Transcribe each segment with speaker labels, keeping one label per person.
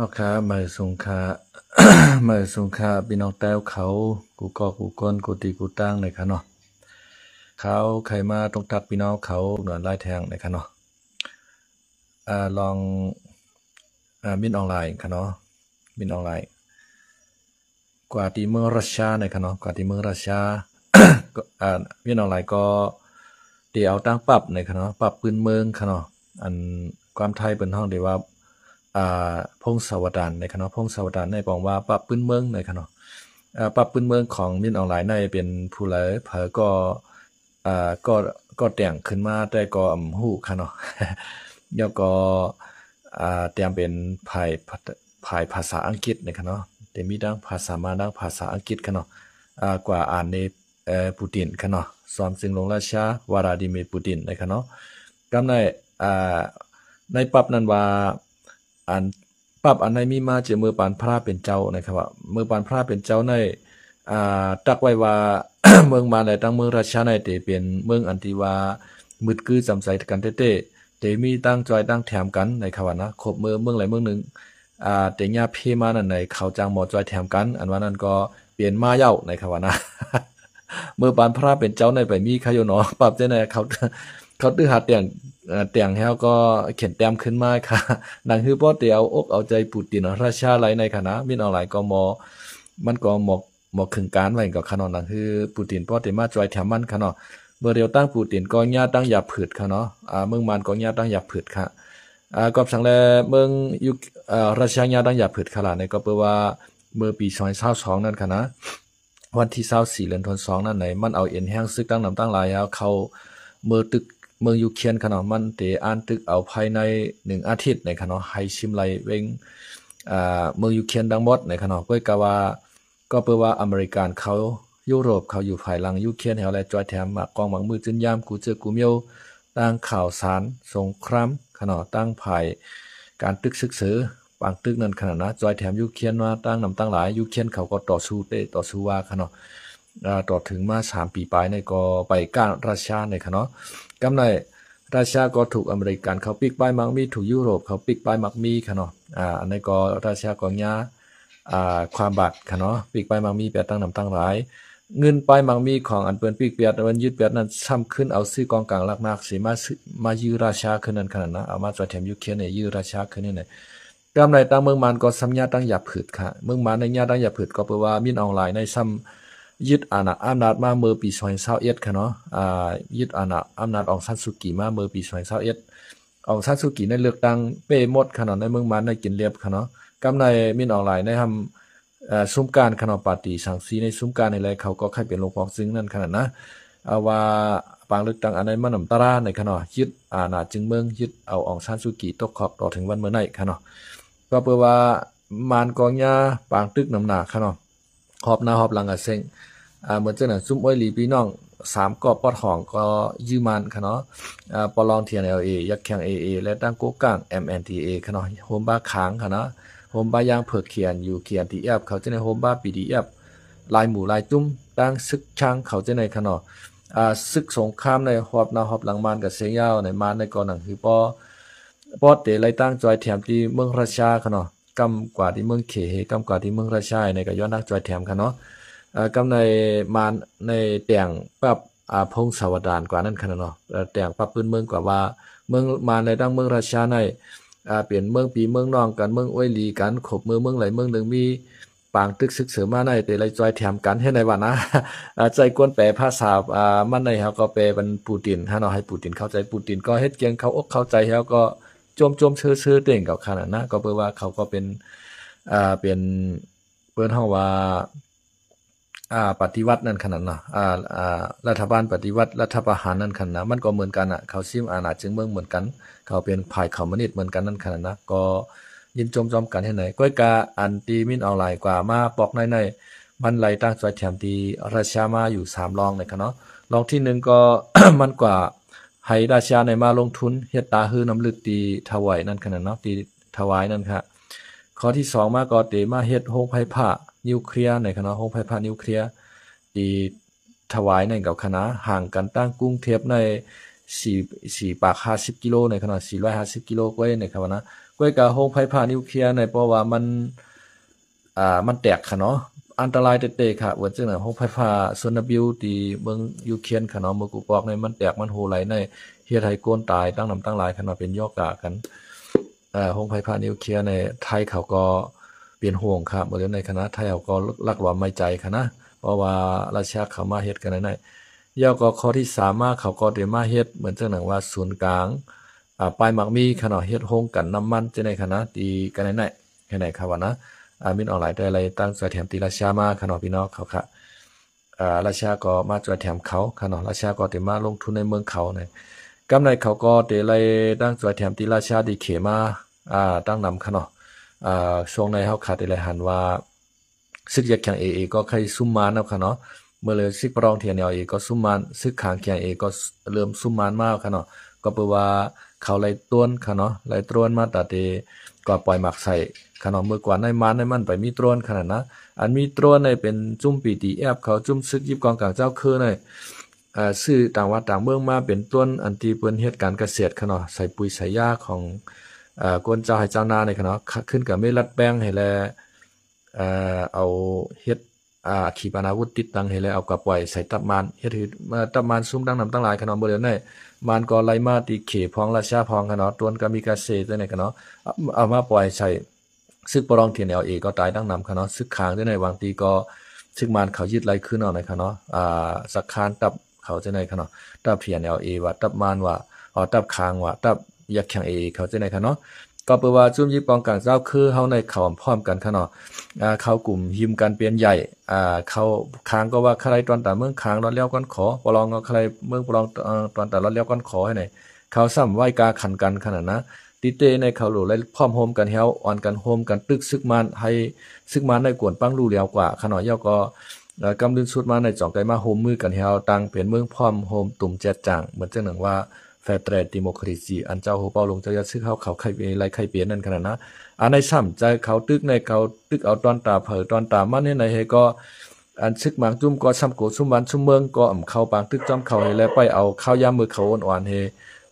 Speaker 1: เอาครับมาสงคา มาสงคาพี่น้องแต้วเขากูก็กูก้นกูตีกูตั้งเลยค่ะเนาะเขาใครมาตรงทักพี่น้องเขาหน่วยไล่แทงเลยค่ะเนาะลองบินออนไลน์ค่ะเนาะบินออนไลน์กว่าที่เมืองรัสเซียเลยค่ะเนาะกว่าที่เมืองรัสเซีย ก็บินออนไลน์ก็เดี๋ยวเอาตั้งปรับเลยค่ะเนาะปรับปืนเมืองค่ะเนาะอันความไทยเป็นห้องเดียวว่าพงศาวดารในคณะพงศาวดารในบอกว่าปรับปืนเมืองในคณะปรับปืนเมืองของมินออนไลน์ในเป็นผู้เลยเผอก็อ่าก็ก็แต่งขึ้นมาแต่ก็ฮู้ค่ะเนาะ แล้วก็แต่งเป็นภายภาษาอังกฤษในคณะเนาะแต่มีดังภาษามาดังภาษาอังกฤษค่ะเนาะกว่าอ่านในปูตินค่ะเนาะสอนซึ่งลงราชาวลาดิเมียร์ปูตินในคณะเนาะกำในอ่าในปรับนั้นว่าอันปรับอันในมีมาเจอมือปานพระเป็นเจ้านะครับว่ามือปานพระเป็นเจ้าในตักไว้ว่า เมืองมาในตั้งเมืองราชาในเตเป็นเมืองอันที่ว่ามืดกือจำใส่กันเต้เตมีตั้งจอยตั้งแถมกันในคำว่านะครบเมืองไหนเมืองหนึ่งเตญาเพมานั่นในเขาจางหมอจอยแถมกันอันว่านั้นก็เปลี่ยนมาเย้าในคำว่านะ เมื่อปานพระเป็นเจ้าในไปมีขยโนปรับเจ้าในเขาตื้อหาเตียงแล้วก็เขียนแต้มขึ้นมาค่ะนังคือป้อเตียวอกเอาใจปูตินราชาไหลในคณะมินออนไลน์ก็มันก็หมอขึงการไว้กับขนมนังคือปูตินป้อเตมาจอยแถมมันขนมเมื่อเดียวตั้งปูตินก็ญาตั้งหยาผืดค่ะเนาะเมืองมันก็ญาตั้งหยาผืดค่ะก็สังแลเมืองยุคราชาญาตั้งหยาผืดขลาดในก็เปว่าเมื่อปี2022นั่นค่ะนะวันที่24เดือนธันวาคมนั่นไหนมันเอาเอ็นแห้งซึกตั้งนำตั้งหลายแล้วเขาเมื่อตึกเมืองยูเครนขนาดมันเตอ่านตึกเอาภายใน1อาทิตย์ในขนาดไฮชิมไลเวงเมืองยูเครนดังหมดในขนาดก็กะว่าก็เปว่าอเมริกันเขายุโรปเขาอยู่ภายหลังยูเครนแถวและจอยแถมมากองหมังมือจืนยามกูเจอกูเมียวตั้งข่าวสารสงครามขนาดตั้งภายการตึกศึกษาบางตึกนั้นขนาดนะจอยแถมยูเครนมาตั้งนำตั้งหลายยูเครนเขาก็ต่อสู้ว่าขนาดต่อถึงมา3ปีปลายในก็ไปก้านราชาในขนาดกำในราชาก็ถูกอเมริกันเขาปิกป้ายมักมีถูกยุโรปเขาปิกป้ายมักมีค่ะเนาะอันนี้ก็ราชาก็ญาความบาดค่ะเนาะปิกป้ายมักมีแปดตั้งนำตั้งหลายเงินป้ายมักมีของอันเปิ้นปิกเปียดมันยึดเปียดนั้นซ้ำขึ้นเอาซื้อกองกลางลักนักสิมายื้อราชาขึ้นนั้นขนาดนะเอามาจอยแถมยูเครนเนี่ยยื้อราชาขึ้นนี่เนี่ยกำในตั้งเมืองมันก็ซ้ำญาตั้งหยาบผืดค่ะเมืองมันในญาตั้งหยาบผืดก็แปลว่ามินออนไลน์ในซ้ำยึดอำนาจมาเมื่อปี2021ค่ะเนาะยึดอำนาจองซันซูกิมาเมื่อปี2021องซันซูกิในเลือกตั้งเป้หมดค่ะเนาะในเมืองมันในกินเรียบค่ะเนาะกำในมินออนไลน์ในทำซุ้มการค่ะเนาะปาร์ตี้สังสีในซุ้มการในไรเขาก็ให้เป็นลงปอกซึ่งนั่นขนาดนะเอาว่าปางเลือกตั้งอันใดมันนำตาราในค่ะเนาะยึดอาณาจึงเมืองยึดเอาองซันซูกิตกขอบต่อถึงวันเมื่อไหร่ค่ะเนาะก็เพื่อว่ามานกองยาปางตึกน้ำหนักค่ะเนาะหอบหน้าหอบหลังอ่ะเซ็งเหมือนเจ้าหนังซุ้มอ้อยหลีพี่น้อง3ก็ปอดห้องก็ยืมมันค่ะเนาะปอลองเทียน LA ยักแข่ง AA และตั้งโกก้าง MNTA ค่ะเนาะโฮมบ้าค้างค่ะเนาะโฮมบ้ายางเผือกเขียนอยู่เขียน TF เขาจะในโฮมบ้า PDF ลายหมู่ลายตุ้มตั้งซึกช่างเขาจะในค่ะเนาะซึกสงครามในหอบหน้าหอบหลังมันกับเสียงยาวในมันในก่อนหนังคือปอเตไลตั้งจอยแถมที่เมืองราชาค่ะเนาะกำกว่าที่เมืองเขกำกว่าที่เมืองราชาในก็ย้อนนักจอยแถมค่ะเนาะกำในมานในแต่งปรับพงศาวดารกว่านั้นขนาดเนาะแต่งปรับพื้นเมืองกว่าว่าเมืองมานในดังเมืองราชาในเปลี่ยนเมืองปีเมืองนองกันเมืองอ้วยลีกันขบเมืองไหลเมืองหนึ่งมีปางตึกซึกเสริมมาในแต่ไรจอยแถมกันให้ในวันนะใจกวนแปลภาษามันในเขาก็แปลเป็นปูตินถ้าเราให้ปูตินเข้าใจปูตินก็เฮ็ดเกียงเขาอกเข้าใจแล้วก็จมเชื่อเต่งกับขนาดนะก็แปลว่าเขาก็เป็นเป็นเปิ้นเฮาว่าปฏิวัตินั่นขนาดเนาะรัฐบาลปฏิวัติรัฐประหารนั่นขนาดมันก็เหมือนกันเขาซิมอาณาจึงเมืองเหมือนกันเขาเป็นฝ่ายคอมมิวนิสต์เหมือนกันนั่นขนาดนะก็ยินจอมกันให้ไหนก้อยกาอันตีมินออนไลน์กว่ามาปอกในมันไหลตั้งจอยแถมตีราชามาอยู่3รองเลยครับเนาะรองที่1ก็ มันกว่าให้ราชาในมาลงทุนเฮ็ดตาฮื้อน้ำลึกตีถวายนั่นขนาดเนาะตีถวายนั่นครับข้อที่2มาก็เตมาเฮ็ดโรงไฟฟ้านิวเคลียร์ในคณะโรงไฟฟ้านิวเคลียร์ที่ถวายในกับคณะห่างกันตั้งกรุงเทพใน4ปาก50กิโลในคณะ450กิโลกว่าในครับนะ ก้วยกะโฮงไฟฟ้านิวเคลียร์ในเพราะว่ามันแตกค่ะเนาะอันตรายเตะๆค่ะว่าจังได๋โฮงไฟฟ้าซนบิวที่เมืองยูเครนค่ะเนาะเมืองกูปอกในมันแตกมันโหไหลในเฮ็ดให้คนตายตั้งนำตั้งหลายค่ะเนาะเป็นยอกกะกันโรงไฟฟ้านิวเคลียร์ในไทยเขาก็เป็นห่วงครับบ่ได้ในคณะไทยเขาก็ลักหลอมไว้ใจค่ะนะเพราะว่าราชาเข้ามาเฮ็ดกันได้ยาวก็ข้อที่3มาเขาก็ได้มาเฮ็ดเหมือนจังหนังว่าศูนย์กลางปลายมักมีค่ะเนาะเฮ็ดโรงกันน้ำมันจังได๋ค่ะนะตีกันได้ให้ไหนครับว่านะมินออนไลน์ได้อะไรตั้งใจแถมตีราชามาค่ะเนาะพี่น้องเขาค่ะราชาก็มาจอยแถมเขาค่ะเนาะราชาก็ได้มาลงทุนในเมืองเขาเนี่ยกำไรเขาก็ได้เลยตั้งจอยแถมตีราชาดีเขมาตั้งนำค่ะเนาะช่วงในเฮาขาดได้เลยหันว่าซึกยักแข่งเอก็ใครซุ่มมานค่ะเนาะเมื่อเลยซึกปรองเทียนเอก็ซุ่มมานซึกขางแข่งก็เริ่มซุ่มมานมากค่ะเนาะก็แปลว่าเขาไล่ต้วนค่ะเนาะไล่ต้วนมาตัดเดก็ปล่อยหมักใส่ค่ะเนาะเมื่อกว่าในมันไปมีต้วนขนาดนะอันมีต้วนในเป็นจุ่มปีดีแอบเขาจุ่มซึกยิบกองกลางเจ้าคือในซื้อต่างวัดต่างเมืองมาเป็นต้นอันที่เปิ้นเฮ็ดการเกษตรค่ะเนาะใส่ปุ๋ยใส่ยาของกวนเจ้าให้เจ้านาในค่ะเนาะขึ้นกับไม่รัดแป้งให้แลเอาเฮ็ดขีปนาวุธติดตั้งให้แล้วเอากลับไว้ใส่ตับมันเฮ็ดตับมันซุ่มดังนำตั้งหลายค่ะเนาะบ่เหลือได้มันก็ไล่มาตีเขพองราชาพองค่ะเนาะต้นก็มีกาเซด้วยในค่ะเนาะเอามาปล่อยใส่ซึกปรองเทียนเอก็ตายดังนำค่ะเนาะซึกค้างด้วยในวางตีก็ซึกมันเขายึดไล่ขึ้นเอาในค่ะเนาะสักคานตับเขาจะในค่ะเนาะตับเพียนว่าตับมันว่าตับค้างว่าตับยักแข่งเขาจะในค่ะเนาะก็แปลว่าจุ่มยิบปองกลางเจ้าคือเฮาในเขาพร้อมกันค่ะเนาะเข้ากลุ่มหิมกันเปลี่ยนใหญ่เขาค้างก็ว่าใครตอนตาเมืองค้างรอดเลี้ยวกันขอปลองก็ใครเมืองปลองตอนตารอดเลี้ยวกันขอให้ไหนเขาซ้ำไหว้กาขันกันขนาดนะติเตในเขาหลูและพร้อมโฮมกันเฮาอ่อนกันโฮมกันตึกซึกมันให้ซึกมันได้กวนปังลู่เลี้ยวกว่าขนาดเยาก็กำลืนสุดมาในจ่องไกมาโฮมมือกันเฮาตั้งเป็นเมืองพร้อมโฮมตุ่มแจ๊ดจ่างเหมือนจังหนังว่าแฟร์เทรดดิโมคราซีอันเจ้าโฮเปาลงจะยัดซื้อเขาไข่ไรไข่เปลี่ยนนั่นขนาดนะในซ้ำใจเขาตึกในเขาตึกเอาตอนตาเผอตอนตามันในเฮก็อันซึกหมางจุ่มก็ซ้ำโกซุ่มวันซุ่มเมืองก็เข้าปางตึกจอมเขาให้แล้วไปเอาข้าวยามมือเขาอ่อนๆเฮ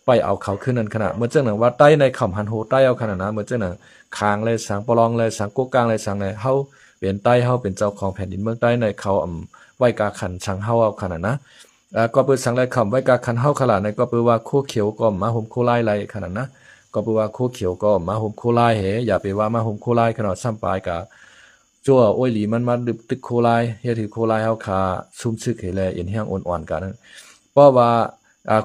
Speaker 1: ไปเอาเขาขึ้นนั่นขนาดเหมือนจังหนังว่าใต้ในข่ำหันโหใต้เอาขนาดนะเหมือนจังหนังคางเลยสังปลองเลยสังกกลางเลยสังเลยเฮาเป็นใต้เฮาเป็นเจ้าของแผ่นดินเมืองใต้ในเขาไว้กาขันสังเฮาเอาขนาดนะก็เปิดสังไรคำไว้กาคันเฮาขนาดในก็เปิดว่าโคเขียวก็มาห่มโคไล่ไรขนาดนะก็เปิดว่าโคเขียวก็มาห่มโคไล่เหอย่าไปว่ามาห่มโคไล่ขนาดซ้ำปลายกะจั่วโอ้ยหลีมันมาดึบตึกโคไล่เฮ็ดให้โคไล่เฮาคาซุ่มซึกให้แลเอ็นแห้งอ่อนๆกันเพราะว่า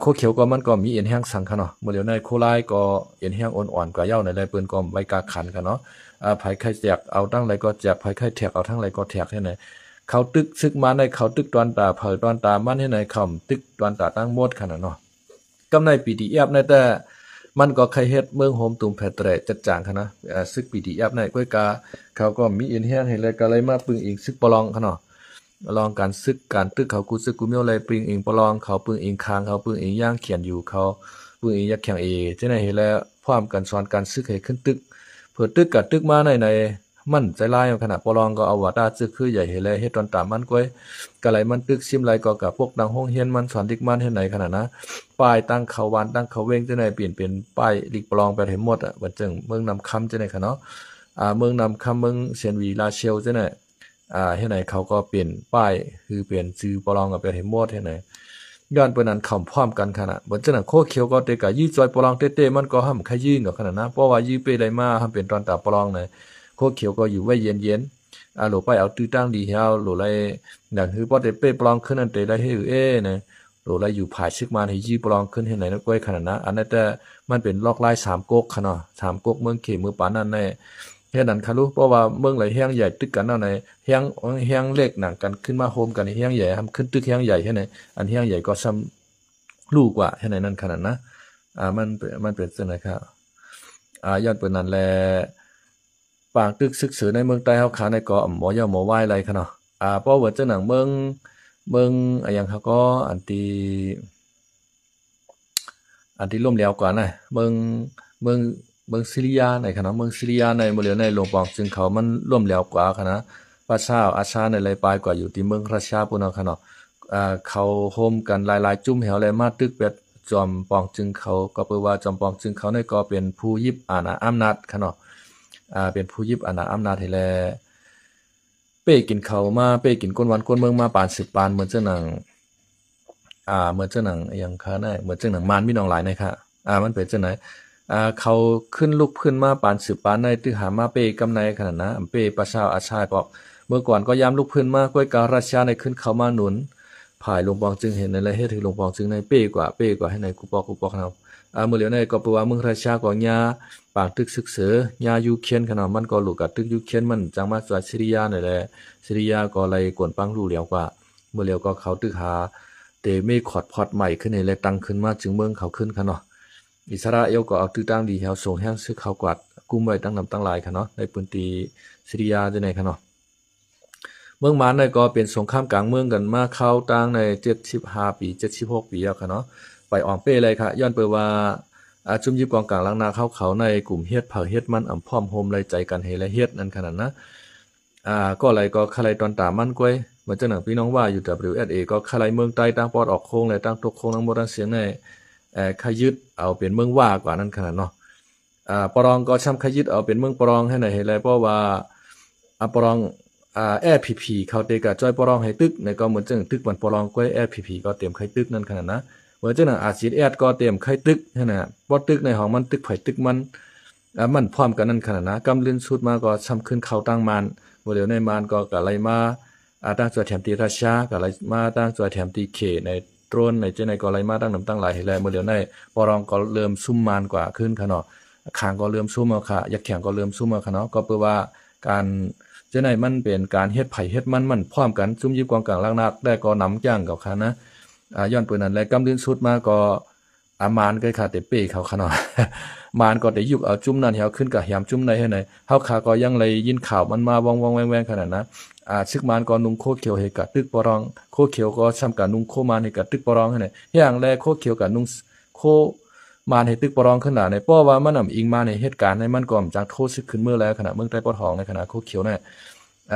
Speaker 1: โคเขียวก็มันก็มีเอ็นแห้งสังค่ะเนาะเมื่อเดี๋ยวในโคไล่ก็เอ็นแห้งอ่อนๆกว่าเย้าในไรเปิ้นก็ไว้กาขันกันเนาะไผไข่แจกเอาตั้งไรก็แจกไผไข่แทกเอาทั้งไรก็แทกให้ไหนเขาตึกซึกมาในเขาตึกตอนตาเผยตอนตามันให้ในคำตึกตอนตาตั้งหมดขนาดเนาะกำในปีดีแอบในแต่มันก็ใครเฮ็ดเมืองโฮมตุ่มแพตรจัดจางค่ะนะซึกปีดีแอบในก้อยกาเขาก็มีอินแห้งให้เลยก็เลยมาปึงอีกซึกปลองค่ะเนาะลองการซึกการตึกเขากูซึกกูเมียวเลยปึงอีกปลองเขาปึงอีกคางเขาปึงอีกย่างเขียนอยู่เขาปึงอีกยักแข่งจังได๋เฮ็ดแล้วพร้อมกันสอนการซึกให้ขึ้นตึกเผื่อตึกกับตึกมาในมันใจลายขนาดปลองก็เอาว่าตาซึกคือใหญ่เฮเลยเฮ็ดตอนตามมันก้อยกะไหลมันตึกซิมไหลก็กับพวกดังห้องเฮียนมันสอนดิกมันเฮ็ดไหนขนาดนะป้ายตั้งเขาวานตั้งเขาเว้งจังได๋เปลี่ยนเป็นป้ายลิกปลองไปให้หมดบัดจึงเมืองนำคำจังได๋ค่ะเนาะเมืองนำคำเมืองเซียนวีลาเชลจังได๋เฮ็ดไหนเขาก็เปลี่ยนป้ายคือเปลี่ยนชื่อปลองก็ไปให้หมดเฮ็ดไหนย้อนเปิ้นนั้นเข้าพร้อมกันขนาดบัดจังโคเขียวก็เตกะยี่จอยปลองเต้ๆมันก็ห้ำขยี้ก็ขนาดนะเพราะว่ายี่ไปได้มาห้ำเป็นตอนตาปลองน่ะโคเขียวก็อยู่ไว้เย็นๆหลไปเอาตื้อตั้งดีเฮาหลไลอย่างคือบ่ได้เป้ปลองขึ้นนั่นเตได้เฮนะหลไลอยู่ภายซึกมาให้ยี่ปลองขึ้นให้ไหนนักก้อยขนาดนะอันนั้นแต่มันเป็นลอกลาย3ก๊กค่ะเนาะ3ก๊กเมืองเขมือปานนั้นแน่เฮ็ดนั้นค่ะรู้เพราะว่าเมืองไหลแห้งใหญ่ตึกกันเนาะในแห้งเล็กหนังกันขึ้นมาโฮมกันแห้งใหญ่ทำขึ้นตึกแห้งใหญ่ให้ไหนอันแห้งใหญ่ก็ซ้ำลูกกว่าให้ไหนนั่นขนาดนะมันเป็นจังได๋ครับย้อนเปิ้นนั้นแลปางตึกศึกษาในเมืองใต้เฮาขาในเกาะหมอย่อหมอไหว้ไรค่ะเนาะเพราะว่าจังหนังเมืองอย่างเขาก็อันที่ล่มแล้วกว่านะเมืองซิริยาในค่ะเนาะเมืองซิริยาในบ่เหลือในหลวงปองจึงเขามันล่มแล้วกว่าค่ะนะพระเจ้าอาชาในไรปลายกว่าอยู่ที่เมืองราชาพุ่นเนาะค่ะเนาะเขาโฮมกันหลายๆจุ่มแหวเลยมาตึกเป็ด จอมปองจึงเขาก็เปิดว่าจอมปองจึงเขาในก็เป็นผู้ยิบอาณาอำนาจค่ะเนาะเป็นผู้ยิบอาณาอำนาจให้แลเป้กินเขามาเป้กินก้นวันก้นเมืองมาปาน10ปานเหมือนเจ้าหนังเหมือนเจ้าหนังอย่างค่ะได้เหมือนเจ้าหนังมารพี่น้องหลายนะคะมันเป็นจังไหนเขาขึ้นลุกขึ้นมาปาน10ปานในตึกหามาเป้กำในขนาดนะเป้ประชาอาชายบอกเมื่อก่อนก็ยามลุกขึ้นมาก้วยการาชาในขึ้นเขามาหนุนภายหลวงปองจึงเห็นในไรเฮ็ดถึงหลวงปองจึงในเป้กว่าให้ในกูปอกครับเมื่อเหลียวในก็แปลว่าเมืองราชาก็ญาปางตึกศึกเสือยาอยู่เคียนขนาดมันก็ลูกกับตึกอยู่เคียนมันจังมาจากซิริยานั่นแหละซิริยาก็เลยกวนปังรู้เหลียวกว่าเมื่อเหลียวก็เขาตึกหาเตไม่ขอดพอดใหม่ขึ้นในและตั้งขึ้นมาจึงเมืองเขาขึ้นค่ะเนาะอิสราเอลก็เอาตึกตั้งดีเฮาส่งแห้งซื้อเขากวาดกุมไว้ตั้งนำตั้งหลายค่ะเนาะในพื้นที่ซิริยาจังได๋ค่ะเนาะเมืองมานในก็เป็นสงครามกลางเมืองกันมาเข้าตั้งใน75ปี76ปีแล้วค่ะเนาะไปออมเป้เลยค่ะย้อนเปิดว่าจุ่มยิบกองกลางล้างนาเขาในกลุ่มเฮ็ดเผาเฮ็ดมันพร้อมโฮมไรใจกันเฮและเฮ็ดนั่นขนาดนะก็อะไรก็คลายตอนตามันก้อยเหมือนเจ้าหนังพี่น้องว่าอยู่ WSA ก็คลายเมืองใต้ตั้งปอดออกโค้งและตั้งตกโค้งทั้งหมดทั้งเสียงในขยึดเอาเป็นเมืองว่ากว่านั้นขนาดเนาะปรองก็ช้ำขยึดเอาเป็นเมืองปรองให้ไหนเห็นไรเพราะว่าปรองFPP เขาเตกะจ้อยปรองให้ตึกในก็เหมือนเจ้าตึกมันปรองก้อย FPP ก็เตรียมไข่ตึกนั่นขนาดนะเหมือนเจ้าหนังอาชีพก็เตรียมไข่ตึกให้นะปอตึกในห้องมันตึกไผ่ตึกมันพร้อมกันนั่นขนาดนะกำลื่นสุดมาก็ช้ำขึ้นเขาตั้งมันบ่เดี๋ยวในมันก็กะไรมาตั้งจอยแถมตีราชากะไรมาตั้งจอยแถมตีเขในโตรนในเจในก็ไรมาตั้งนำตั้งหลายให้แลบ่เดี๋ยวในปรองก็เริ่มซุ่มมานกว่าขึ้นค่ะเนาะคางก็เริ่มซุ่มเอาค่ะยักแข็งก็เริ่มซุ่มเอาค่ะเนาะก็เพื่อว่าการเจในมันเป็นการเฮ็ดไผ่เฮ็ดมันพร้อมกันซุ่มยิบกองกลางล่างนักได้ก็นำจ้างกับค่ะนะย้อนปืนนั้นและกำลื่นสุดมาก็มานก็ค่ะแต่เป้เขาค่ะเนาะมานก็ได้ยุกเอาจุ่มนั่นเฮาขึ้นกับแหมจุ่มในให้ไหนเฮาขาก็ยังเลยยินข่าวมันมาวองๆแวงๆขนาดนะซึกมานก็นุ่งโคเขียวให้กับตึกปรองโคเขียวก็ซ้ำกับนุ่งโคมานให้กับตึกปรองให้ไหนอย่างแรกโคเขียวกับนุ่งโคมานให้ตึกปรองขนาดในเพราะว่ามันอิงมาในเหตุการณ์ในมันก็จังโทษซึกขึ้นเมื่อแล้วขณะเมืองใต้ปอทองในขณะโคเขียวเนี่ย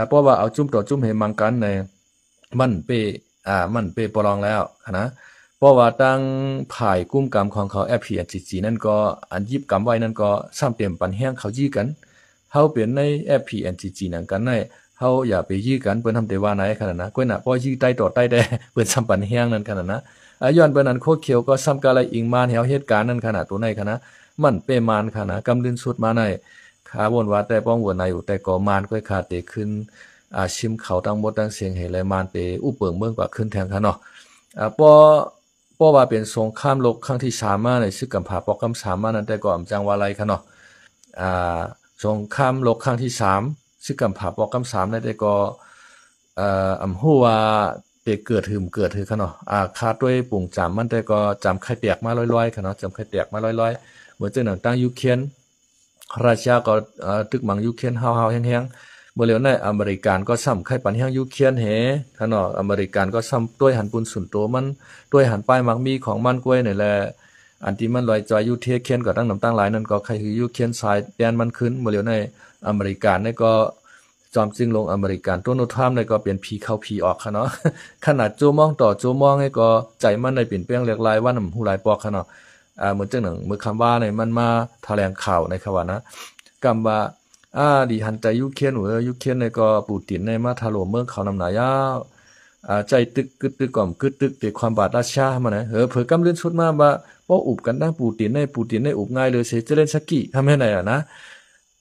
Speaker 1: เพราะว่าเอาจุ่มต่อจุ่มให้มังกันในมันเปปรองแล้วนะเพราะว่าตั้งผ่ายกุ้มกรรมของเขา FPNGG นั่นก็อันยิบกรรมไว้นั่นก็ซ้ำเตรียมปันแห้งเขายี่กันเฮาเป็นใน FPNGG นั่นกันในเฮาอย่าไปยี่กันเปิ้นทำแต่ว่าไหนขนาดนะก้อยน่ะพอยี่ใต้ต่อใต้แดเปิ้นซ้ำปันแห้งนั่นขนาดนะย้อนเปิ้นนั้นโคเขียวก็ซ้ำกะไรอิงมาเฮาเหตุการณ์นั่นขนาดตัวในขนาดมันเปมานขนาดกำลื่นสุดมาในขาวนว่าแต่ป้องวนในอยู่แต่ก็มานก้อยขาดเตขึ้นชิมเขาตั้งหมดตั้งเสียงให้เลยมานเตอุเปิงเมืองกว่าขึ้นแทงค่ะเนาะเพราะว่าเป็นสงครามโลกครั้งที่3มาในซึกกำผาปอกกำ3มานั้นแต่ก็จังว่าไรค่ะเนาะสงครามโลกครั้งที่3ซึกกำผาปอกกำ3นั้นแต่ก็ฮู้ว่าเตเกิดหือค่ะเนาะคาด้วยปุ่งจำมันแต่ก็จำไข่แตกมาลอยๆค่ะเนาะจำไข่แตกมาลอยๆเหมือนเจ้าหนังตั้งยูเครนราชาก็ตึกมังยูเครนเฮาๆแห้งๆบ่เหลียวในอเมริกันก็ซ้ำไข่ปันแห้งยูเครนค่ะเนาะอเมริกันก็ซ้ำด้วยหันปุนสุนโตมันด้วยหันป้ายมักมีของมันกล้วยนี่แหละอันที่มันลอยจอยยูเทเคนก็ตั้งน้ำตั้งหลายนั่นก็ใครคือยูเคนสายแดนมันขึ้นบ่เหลียวในอเมริกันนี่ก็จอมจึงลงอเมริกันตัวโนทรัมนี่ก็เป็นผีเข้าผีออกค่ะเนาะขนาดโจมองต่อโจมองให้ก็ใจมันได้เปลี่ยนแปลงหลากหลายว่าน้ำหูหลายปอกค่ะเนาะเหมือนจังหนังมือคำว่าเนี่ยมันมาแถลงข่าวในค่ะว่านะกำว่าดีหันใจยูเครนยูเครนเนี่ยก็ปูตินในมาถล่มเมืองเขานำหนายาวใจตึกกึดตึกก่อมกึดตึกแต่ความบาดราชามานะเผอกำเลื่อนสุดมาว่าป้ออุบกันตั้งปูตินในอุบง่ายเลยเสเจเลนสกี้ทำให้ไหนนะ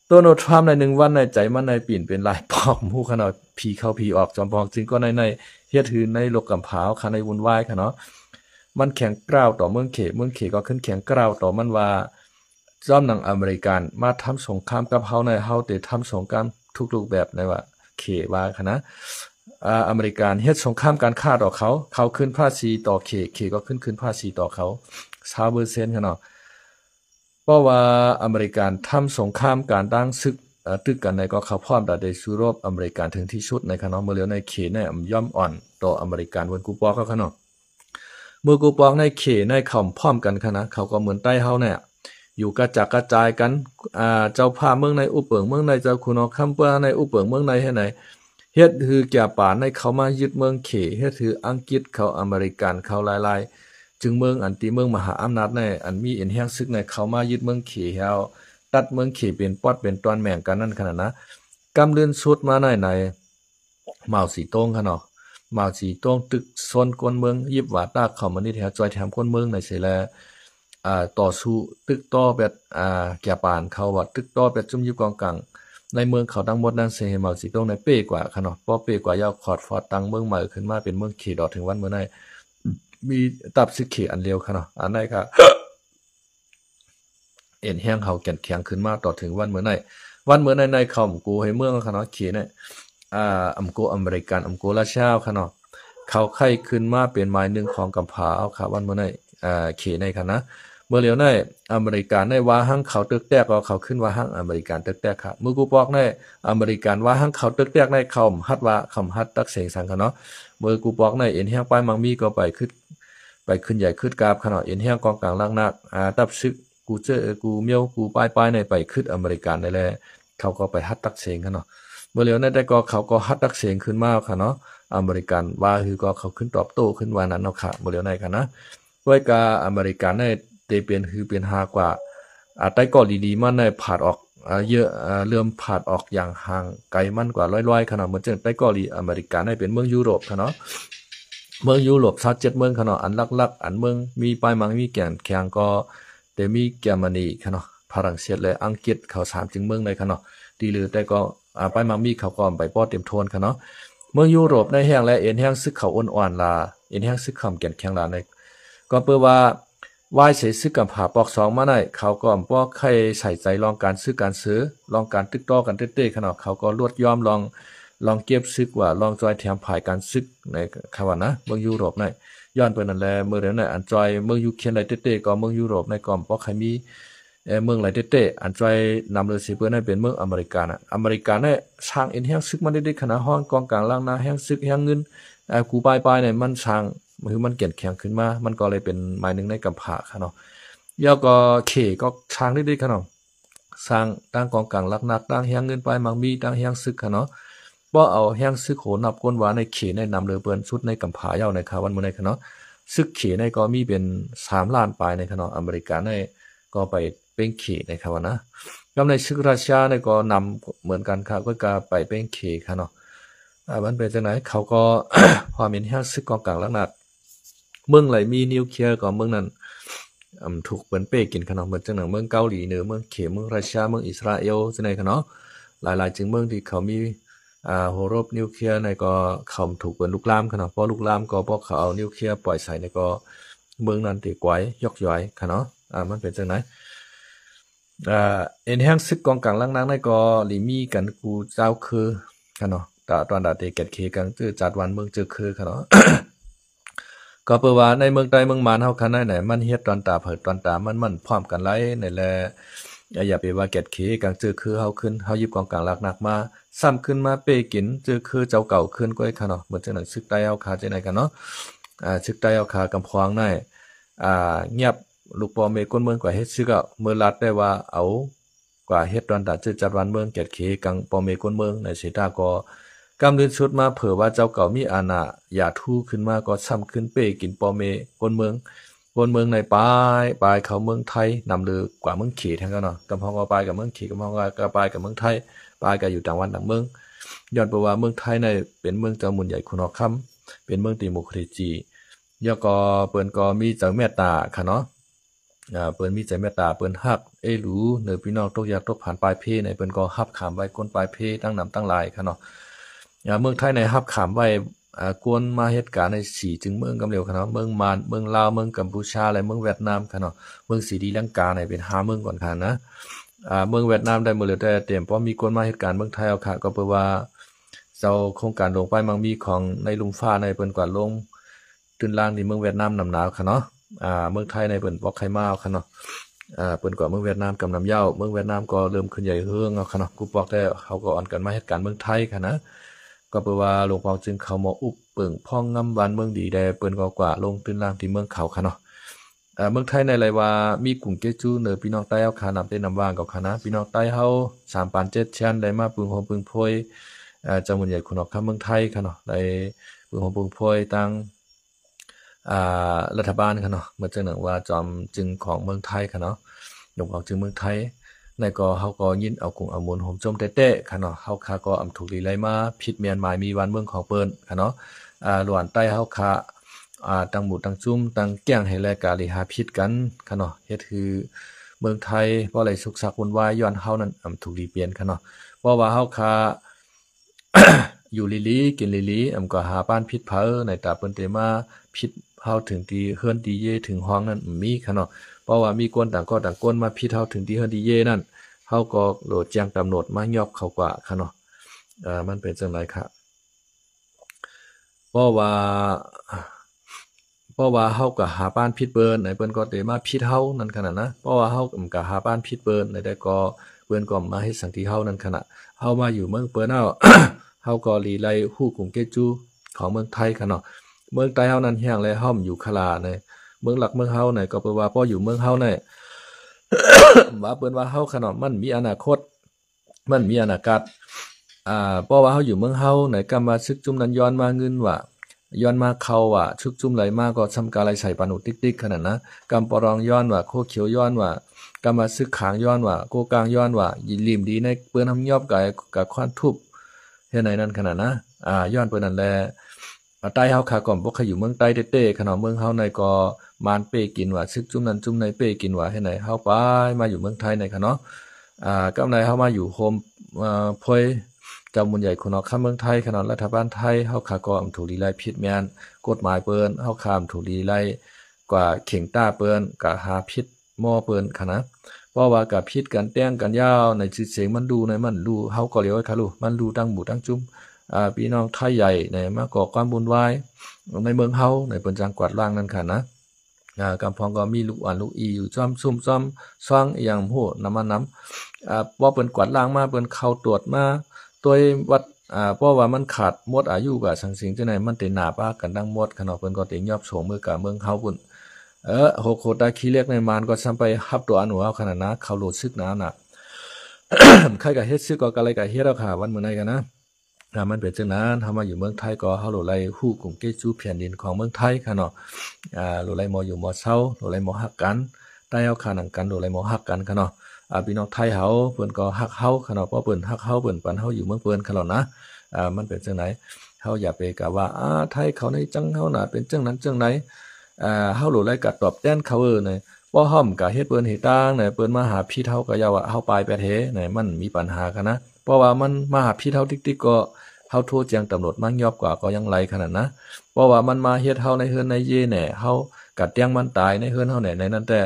Speaker 1: ตัวโนทรัมใน1วันในใจมันในปิ่นเป็นลายปอกหูขนาดผีเข้าผีออกจอมปองจึงก็ในเฮ็ดหือในโลกกำผาวค่ะในวุ่นวายค่ะเนาะมันแข็งกร้าวต่อเมืองเขก็ขึ้นแข็งกร้าวต่อมันว่าจอมหนังอเมริกันมาทำสงครามกับเฮาในเฮาแต่ทำสงครามทุกๆแบบในว่าเขว่าค่ะนะอเมริกันเฮ็ดสงครามการฆ่าต่อเขาขึ้นภาษีต่อเขก็ขึ้นภาษีต่อเขา 20% ค่ะเนาะเพราะว่าอเมริกันทำสงครามการตั้งศึกตึกกันในก็เขาพร้อมได้สู้รบอเมริกันถึงที่สุดในค่ะเนาะเมื่อเหลียวในเขเนี่ยย่อมอ่อนต่ออเมริกันวันกูปอกเขาค่ะเนาะเมื่อกูปอกในเขในเขาพร้อมกันค่ะนะเขาก็เหมือนใต้เฮาเนี่ยอยู่กระจัดกระจายกันเจ้าพาเมืองในอุเปิงเมืองในเจ้าคุณคำเปิ้ในอุเปิงเมืองในให้ไหนเฮ็ดคือแก่ป่าในเขามายึดเมืองเขเฮ็ดคืออังกฤษเขาอเมริกันเขาหลาย จึงเมืองอันตีเมืองมหาอำนาจในอันมีเอ็นแห้งซึกในเขามายึดเมืองเขเฮาตัดเมืองเขเป็นปอดเป็นตอนแม่งกันนั่นขนาดนะกำเลื่อนสุดมาในเหมาสีโต้งค่ะเนาะเหมาสีโต้งตึกโซนกวนเมืองยิบหวาตาเข้ามานี่แถวจอยแถมกวนเมืองในเสแลต่อสู้ตึกต่อแบบแก่ปานเขาว่าตึกต่อแบบจุ่มยิบกองกลางในเมืองเขาทั้งหมดนั้นเสเหมาสีโต้งในเป้กว่าค่ะเนาะป้อเป้กว่ายาวขอดฟอดตังเมืองใหม่ขึ้นมาเป็นเมืองเขดอถึงวันเมื่อไหร่มีตับซึกเขอันเร็วค่ะเนาะอันไหนค่ะเอ็นแห้งเขาแก่นแข็งขึ้นมาต่อถึงวันเมื่อไหร่วันเมื่อในเขากูให้เมืองค่ะเนาะเขเนี่ยอำโกอเมริกันอำโกลาชาวค่ะเนาะเขาไข้ขึ้นมาเป็นไม้หนึ่งของกำผาเอาค่ะวันเมื่อไหร่เขในค่ะนะเมื่อเหลียวในอเมริกันในว่าหั่งเขาตึกแตกก็เขาขึ้นว่าหั่งอเมริกันตึกแตกค่ะมือกูปอกในอเมริกันว่าหั่งเขาตึกแตกในเขาฮัดว่าคำฮัดตักเสียงสังค่ะเนาะมือกูปอกในเอ็นแห้งป้ายมังมีก็ไปขึ้นใหญ่ขึ้นกราบขนาดเอ็นแห้งกองกลางล่างนักตับซึกกูเจอกูเมียวกูป้ายในไปขึ้นอเมริกันได้แล้วเขาก็ไปฮัดตักเสียงกันเนาะเมื่อเหลียวในได้ก็เขาก็ฮัดตักเสียงขึ้นมาค่ะเนาะอเมริกันว่าคือก็เขาขึ้นตอบโต้ขึ้นว่านั้นเนาะค่ะเมื่อเหลียวในค่ะนะด้วยกาอเมริกันในเตเปลี่ยนคือเปลี่ยนหากว่าใต้ก็ดีๆมันในผาดออกเยอะเริ่มผาดออกอย่างห่างไกลมันกว่าร้อยๆขนาดเหมือนเช่นใต้ก็ดีอเมริกันในเป็นเมืองยุโรปค่ะเนาะเมืองยุโรป27เมืองค่ะเนาะอันลักๆอันเมืองมีปลายมังมีแก่นแข็งก็แต่มีเยอรมนีค่ะเนาะฝรั่งเศสและอังกฤษเขา3จึงเมืองเลยค่ะเนาะดีหรือแต่ก็ปลายมังมีเขาก็ไปป้อเต็มโทนค่ะเนาะเมืองยุโรปในแห้งและเอ็นแห้งซึกเขาอ่อนๆลาเอ็นแห้งซึกคำแก่นแข็งลาในก็เพื่อว่าวายเสียซึกกับผาปอก2มาได้เขาก็ป้อใครใส่ใจลองการซื้อลองการตึกต่อกันเต้ๆขนาดเขาก็ลวดยอมลองเก็บซึกว่าลองจอยแถมภายการซึกในคำว่านะเมืองยุโรปในย้อนไปนั่นแหละเมื่อเดี๋ยวนั้นอันจอยเมืองยูเครนไรเต้ๆก็เมืองยุโรปในก่อมป้อใครมีเมืองไรเต้ๆอันจอยนำเลยสิเพื่อให้เป็นเมืองอเมริกันอ่ะอเมริกันเนี่ยช่างเอ็นแห้งซึกมันได้ขนาดห้องกองกลางล่างนาแห้งซึกแห้งเงินกูปลายเนี่ยมันช่างคือมันเก่งแข็งขึ้นมามันก็เลยเป็นไม้หนึ่งในกำผาค่ะเนาะแล้วก็เขก็ช่างได้ค่ะเนาะสร้างตั้งกองกลางลักนักตั้งแห้งเงินไปมังมีตั้งแห้งซึกค่ะเนาะบ่เอาแห้งซึกโหนับก้นว่าในเขในนำเลยเปิ้นชุดในกำผาเย้าในค่ะวันมื้อในค่ะเนาะซึกเขในก็มีเป็น3ล้านปลายในค่ะเนาะอเมริกันในก็ไปเป็นเขในค่ะว่านะกำในซึกรัสเซียในก็นำเหมือนกันค่ะก็ไปเป็นเขค่ะเนาะมันเป็นจังไหนเขาก็ พอมีแห้งซึกกองกลางลักนักเมืองไหลมีนิวเคลียร์ก็เมืองนั้นถูกเปิ้นเป้กินค่ะเนาะเหมือนจังหนังเมืองเกาหลีเหนือเมืองเขเมืองรัสเซียเมืองอิสราเอลจังได๋ค่ะเนาะหลายๆจึงเมืองที่เขามีโหรบนิวเคลียร์ในก็เขาถูกเปิ้นลุกลามค่ะเนาะพอลุกลามก็พอเขาเอานิวเคลียร์ปล่อยใส่ในก็เมืองนั้นติกวยยกย้อยค่ะเนาะมันเป็นจังได๋เอ็นแห้งซึกกองกลางลักนักในก็ลิมีกันกูเจ้าคือค่ะเนาะตอนดาเตเกตเคกันจื้อจัดวันเมืองจื้อคือค่ะเนาะ ก็เปิดว่าในเมืองใต้เมืองมานเฮาคันได้ไหนมันเฮ็ดตอนตาเผิดตอนตามันพร้อมกันหลายนี่แหละอย่าไปว่าเก็ดขี้กังจื้อคือเฮาขึ้นเฮาหยิบกองกลางหลักๆมาซ้ำขึ้นมาเป้กินจื้อคือเจ้าเก่าขึ้นก็ไอ้ค่ะเนาะเหมือนจังนั้นซึกใต้เฮาคาจังได๋กันเนาะซึกใต้เฮาคากำพวางได้เงียบลูกปอเมก้นเมืองกว่าเฮ็ดซึกอ่ะเมื่อรัดได้ว่าเอากว่าเฮ็ดตอนตาจื้อจัดวันเมืองเก็ดขี้กังปอเมก้นเมืองในสิตาก็กำเดินชุดมาเผื่อว่าเจ้าเก่ามีอาณาอย่าทู่ขึ้นมาก็ซ้ำขึ้นเป้กินปอเมก้นเมืองในปลายเขาเมืองไทยนำเลือกว่าเมืองเขตทั้งกันเนาะกำพองก็ปลายกับเมืองเขตกำพองก็ปลายกับเมืองไทยปลายก็อยู่ต่างวันต่างเมืองย้อนไปว่าเมืองไทยในเป็นเมืองเจ้ามุนใหญ่คุณอคำเป็นเมืองติโมคราซีแล้วก็เปิ้นก็มีใจเมตตาค่ะเนาะเปิ้นมีใจเมตตาเปิ้นฮักหรูเนอพี่น้องตกยากตกผ่านปลายเพในเปิ้นก็ฮับขามไว้ก้นปลายเพตั้งนำตั้งหลายค่ะเนาะเมืองไทยในฮับขามไว้กวนมาเหตุการณ์ใน4จึงเมืองกำเร็วค่ะเนาะเมืองมานเมืองลาวเมืองกัมพูชาและเมืองเวียดนามค่ะเนาะเมืองศรีลังกาในเป็น5เมืองก่อนค่ะนะเมืองเวียดนามได้มื้อแล้วแต่เตรียมพอมีกวนมาเหตุการณ์เมืองไทยเอาค่ะก็เพื่อว่าเจ้าโครงการลงไปมังมีของในลุงฟ้าในเปิ้นกว่าลงตื่นล่างที่เมืองเวียดนามนำหนาวค่ะเนาะเมืองไทยในเปิ้นบ่ใครมาเอาค่ะเนาะเปิ้นกว่าเมืองเวียดนามกำนำเหย้าเมืองเวียดนามก็เริ่มขึ้นใหญ่เฮืองเอาค่ะเนาะกูบอกแต่เขาก็อ่อนกันมาเหตุการณ์เมืองไทยค่ะนะก็เปว่าหลวงพ่อจึงเข้ามาอุบเปิ่งพ่องงำวันเมืองดีแดเปิ้นก็กว่าลงตื่นล่างที่เมืองเขาค่ะเนาะเมืองไทยในไรว่ามีกลุ่มเกจูเหนือพี่น้องใต้เฮาคานำได้นำว่างกับคณะพี่น้องใต้เฮา3ปาน7ชั้นได้มาปึงโฮมปึงโพยจังหวัดใหญ่คุณออกคำเมืองไทยค่ะเนาะได้ปึงโฮมปึงโพยตั้ง รัฐบาลค่ะเนาะเมื่อจังหนังว่าจอมจึงของเมืองไทยค่ะเนาะยกออกจึงเมืองไทยในก็เฮาก็ยินเอากุงเอามูลโฮมจมเต้ๆค่ะเนาะเฮาคาก็อำถูกลีไลมาผิดเมียนหมายมีวันเมืองของเปิ้นค่ะเนาะหลวนใต้เฮาคาตังหมู่ตังจุ้มตังแก้งให้แลกาลิหาผิดกันค่ะเนาะเฮ็ดคือเมืองไทยบ่ไหลสุกสักวุ่นวายย้อนเฮานั้นอำถูกลีเปลี่ยนค่ะเนาะเพราะว่าเฮาคา อยู่ลีกินลีก็หาบ้านพิษเผอในตาเปิ้นเตมาพิษเฮาถึงที่เฮือนดีเยถึงห้องนั้นมีค่ะเนาะเพราะว่ามีคนต่างก็ต่างคนมาพิษเฮาถึงที่เฮือนดีเยนั่นเฮาก็โหลดแจ้งตำรวจมายอบเขากว่าค่ะเนาะมันเป็นจังไดค่ะเพราะว่าเฮาก็หาบ้านพิษเปิ้นในเปิ้นก็เตมาพิษเฮานั่นขนาดนะเพราะว่าเฮาก็หาบ้านพิษเปิ้นในได้ก็เปิ้นก็มาเฮ็ดสังที่เฮานั่นขณะเฮามาอยู่เมืองเปิ้นเอา เฮาก็ลีไลฮู้กรุงเกจูของเมืองไทยค่ะเนาะเมืองใต้เฮานั้นแห้งและห้อมอยู่คลาในเมืองหลักเมืองเฮาเนี่ยก็แปลว่าพออยู่เมืองเฮาเนี่ย ว่าเปิ้นว่าเฮาค่ะเนาะมันมีอนาคตมันมีอนาคตเพราะว่าเฮาอยู่เมืองเฮาไหนกำมาซึกจุ่มนั้นย้อนมาเงินว่าย้อนมาเขาว่าชุกจุ่มไหลมาก็ซำกาไหลใส่ปานุติ๊กๆขนาดนะกำปรองย้อนว่าโคเขียวย้อนว่ากำมาซึกขางย้อนว่าโกกลางย้อนว่ายิริมดีในเปิ้นทำยอบกับควานทุบเฮ็ดไหนนั่นขนาดนะย้อนเปิ้นนั่นแลใต้เฮาค่ะก่อนบ่เคยอยู่เมืองใต้เต้ๆขนาดเมืองเฮาในก็มานเป้กินว่าซึกจุ่มนั้นจุ่มในเป้กินว่าเฮ็ดไหนเฮาไปมาอยู่เมืองไทยในค่ะเนาะกำในเฮามาอยู่โฮมพวยเจ้ามุนใหญ่คนออกข้ามเมืองไทยขนาดรัฐบาลไทยเฮาขาก็อำถูกลีไลผิดแม่นกฎหมายเปิ้นเฮาข้ามถูกลีไลกว่าเข่งต้าเปิ้นกะหาผิดหม้อเปิ้นค่ะนะเพราะว่ากับผิดกันแต่งกันยาวในชื่อเสียงมันดูในมันดูเฮาก็เรียกว่าค่ะลูกมันดูตั้งหมู่ตั้งจุ้มพี่น้องไทยใหญ่ในมาก่อความวุ่นวายในเมืองเฮาในเปิ้นจังกวาดล้างนั่นค่ะนะกำพองก็มีลูกอ่อนลูกอีอยู่จ้อมซุ่มซ่อมซ่องอหย่างโหน้ำมันน้ำบ่เปิ้นกวาดล้างมาเปิ้นเข้าตรวจมาตัววัดเพราะว่ามันขาดหมดอายุกับสังสิงจังได๋มันเต็หน้าปากันดังหมดขนาดเพิ่นก็เต็ยอบโฉมมือกับเมืองเฮาพุ่นโหโคตาขี้เรียกในมานก็ซ้ำไปรับตัวอันหัวเอาขนาดนะเขาโลดซึกนะน่ะ ใครก็เฮ็ดซึกก็อะไรก็เฮ็ดเอาค่ะวันมื้อไหนกันนะมันเป็นจังนั้นเฮามาอยู่เมืองไทยก็เฮาโหลไลฮู้กรุงเกจูแผ่นดินของเมืองไทยค่ะเนาะโหลไลมออยู่มอเซาโหลไลมอฮักกันใต้เอาขาหนังกันโหลไลมอฮักกันค่ะเนาะพี่น้องไทยเฮาเพิ่นก็ฮักเฮาค่ะเนาะเพราะเพิ่นฮักเฮาเพิ่นปันเฮาอยู่เมืองเพิ่นค่ะเนาะนะมันเป็นจังไหนเฮาอย่าไปกะว่าไทยเขาในจังเฮาน่ะเป็นจังนั้นจังไหนเฮาโหลไลก็ตอบแทนเขาเนี่ยบ่ฮ้อมก็เฮ็ดเปิ้นเฮ็ดต่างเนี่ยเปิ้นมาหาพี่เฮาก็อย่าว่าเฮาปลายแปดเฮเนี่ยมันมีปัญหากันนะเพราะว่ามันมาหาพี่เฮาติ๊กๆก็เฮาโทรแจ้งตำรวจมั่งยอบกว่าก็ยังไลขนาดนะเพราะว่ามันมาเฮ็ดเฮาในเฮือนในเยแหน่เฮากัดแตงมันตายในเฮือนเฮาแหน่ในนั้นแต่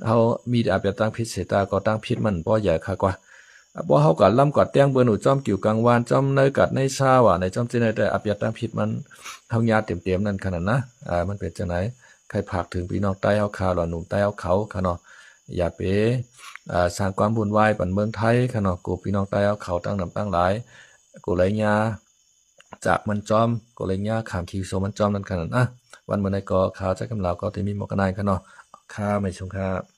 Speaker 1: เฮามีอาจจะตั้งพิษเสตาก็ตั้งพิษมันบ่ใหญ่ค่ะกว่าบ่เฮาก็ล้ำกัดแตงเบิ่นหนูจ้อมกิ่วกลางวานจ้อมในกัดในชาว่าในจ้อมสิได้แต่อาจจะตั้งพิษมันเฮาญาติเต็มๆนั่นขนาดนะมันเป็นจังได๋ใครผากถึงพี่น้องใต้เฮาข่าวหล่อหนุ่มใต้เฮาเขาค่ะเนาะอย่าไปสร้างความวุ่นวายปันเมืองไทยค่ะเนาะกูพี่น้องใต้เฮาเขาตั้งนำตั้งหลายกูไหลญาจากมันจอมก็เลยยากขามคิวโซมันจอมนั่นขนาดวันเมื่อไหร่ก็ข่าวจากกำลาวก็ที่มีหมอกนายค่ะเนาะค่ะไม่ชงค่ะ